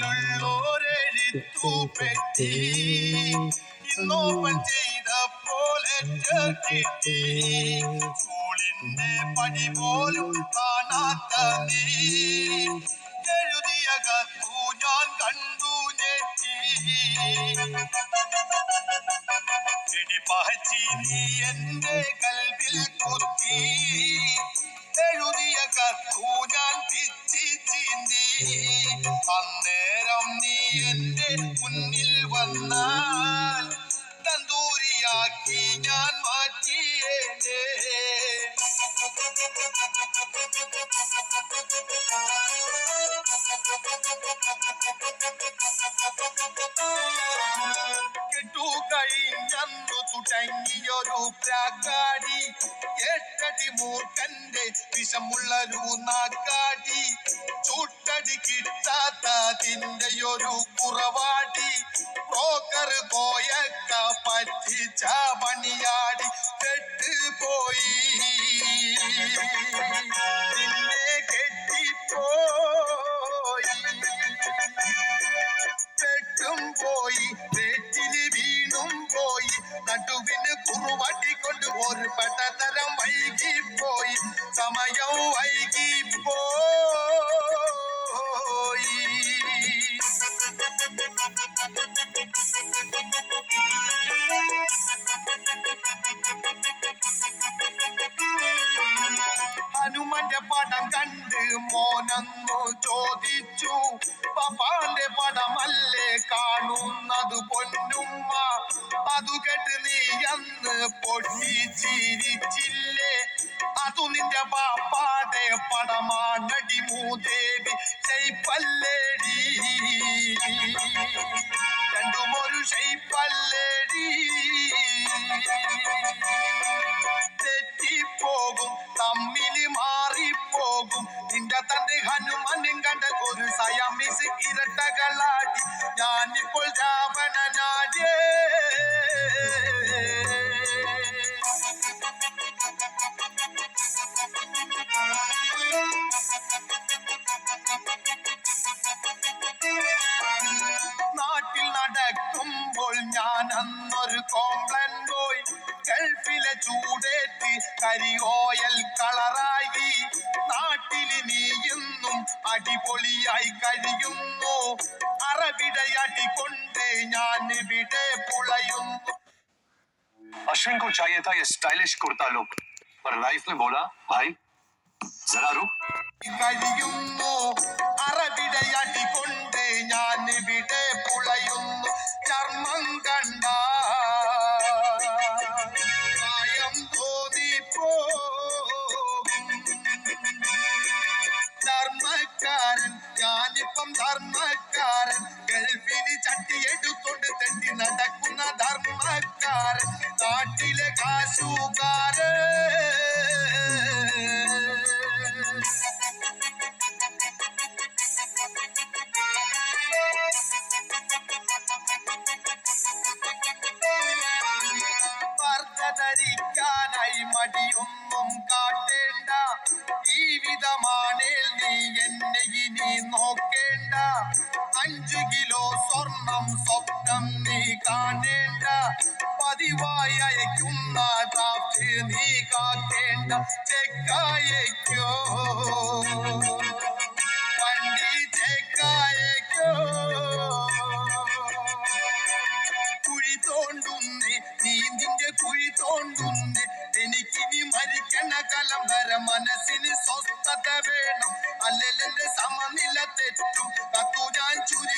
മനസ്സിലുള്ളോരെഴുത്തുപെട്ടി ഇന്നോപ്പൺ ചെയ്ത പോലെ കിട്ടി. സ്കൂളിന്റെ പടി പോലും കാണാത്ത നീ എഴുതിയ കത്തു ഞാൻ കണ്ടു ഞെട്ടി. പഹച്ചി നീ എന്റെ കൽവിൽ കുത്തി എഴുതിയ കത്തു ഞാൻ പിച്ചി ചീന്തി. അന്നേരം നീ എന്റെ മുന്നിൽ വന്നാൽ തന്തൂരിയാക്കി ഞാൻ മാറ്റിയേനെ. കഴിഞ്ഞു തുടങ്ങിയൊരു പ്രാക്കാടി, എട്ടടി മൂർഖന്റെ വിഷമുള്ളൊരു നാക്കാടി, ചൂട്ടടി കിട്ടാത്തതിന്റെ ഒരു കുറവാടി, ബ്രോക്കർ പോയക്ക പറ്റിച്ച പണിയാടി കെട്ടുപോയി. നിന്നെ കെട്ടിപ്പോയി, പെട്ടും പോയി, തെറ്റിന് വീണും പോയി, നടുവിന് കുറുവാട്ടിക്കൊണ്ട് ഒരു പട്ടതരം വൈകിപ്പോയി, സമയം വൈകിപ്പോയി. ഹനുമാന്റെ പടം കണ്ട് മോനന്നു ചോദിച്ചു, പപ്പാന്റെ പടമല്ലേ കാണുന്നത് പൊന്നുമ്മ? അതു കേട്ട് നീ അന്ന് പൊട്ടിച്ചിരിച്ചില്ലേ? അതു നിന്റെ പാപ്പാടെ പടമാണടി മൂദേവി, ഷെയ്പ്പല്ലേടി, രണ്ടുമൊരു ഷെയ്പ്പല്ലേടി. തെറ്റിപ്പോകും, തമ്മില് മാറിപ്പോകും, നിന്റെ തന്റെ ഹനുമാനും കണ്ട ഒരു സയാമിസ് ഇരട്ടകളാടി, ഞാനിപ്പോൾ രാവണനാടേ. നാട്ടിൽ നടക്കുമ്പോൾ ഞാൻ അന്നൊരു കോംപ്ലൻ പോയി, ഗൾഫിലെ ചൂടേറ്റ് കരിയോയൽ കളറായി, നാട്ടില് നീ ഇന്നും അടിപൊളിയായി കഴിയുന്നു, അറബിടെ അടി കൊണ്ട് ഞാൻ ഇവിടെ പുളയുന്നു. अश्विन को चाहिए था ये स्टाइलिश कुर्ता लुक, पर लाइफ ने बोला भाई जरा रुक. കഴിയുന്നു, അറബിടെ അടി കൊണ്ട് ഞാൻ ഇവിടെ പുളയുന്നു, ചർമ്മം കണ്ട പ്രായം തോന്നിപ്പോകും. ധർമ്മക്കാരൻ ഞാനിപ്പം ധർമ്മക്കാരൻ, ഗൾഫിന് ചട്ടിയെടുത്തോണ്ട് തെണ്ടി നടക്കുന്ന ധർമ്മക്കാരൻ, നാട്ടിലെ കാശുകാരൻ. ധരിക്കാനായി മടിയൊന്നും കാട്ടേണ്ട, ജീവിതമാണേൽ നീ എന്നെ ഇനി നോക്കേണ്ട, 5 കിലോ സ്വർണം സ്വപ്നം നീ കാണേണ്ട, പതിവായി അയക്കുന്ന ഡ്രാഫ്റ്റ് നീ കാക്കേണ്ട, ചെക്കായക്കോ വണ്ടി ചെക്കായക്കോ. കുഴി തോണ്ടുന്നേ നീ നിന്റെ കുഴി തോണ്ടുന്നേ, എനിക്കിനി മരിക്കണ കാലം വരെ മനസ്സിന് സ്വസ്ഥത വേണം, അല്ലെന്റെ സമനില തെറ്റും, കത്തു ഞാൻ ചുരി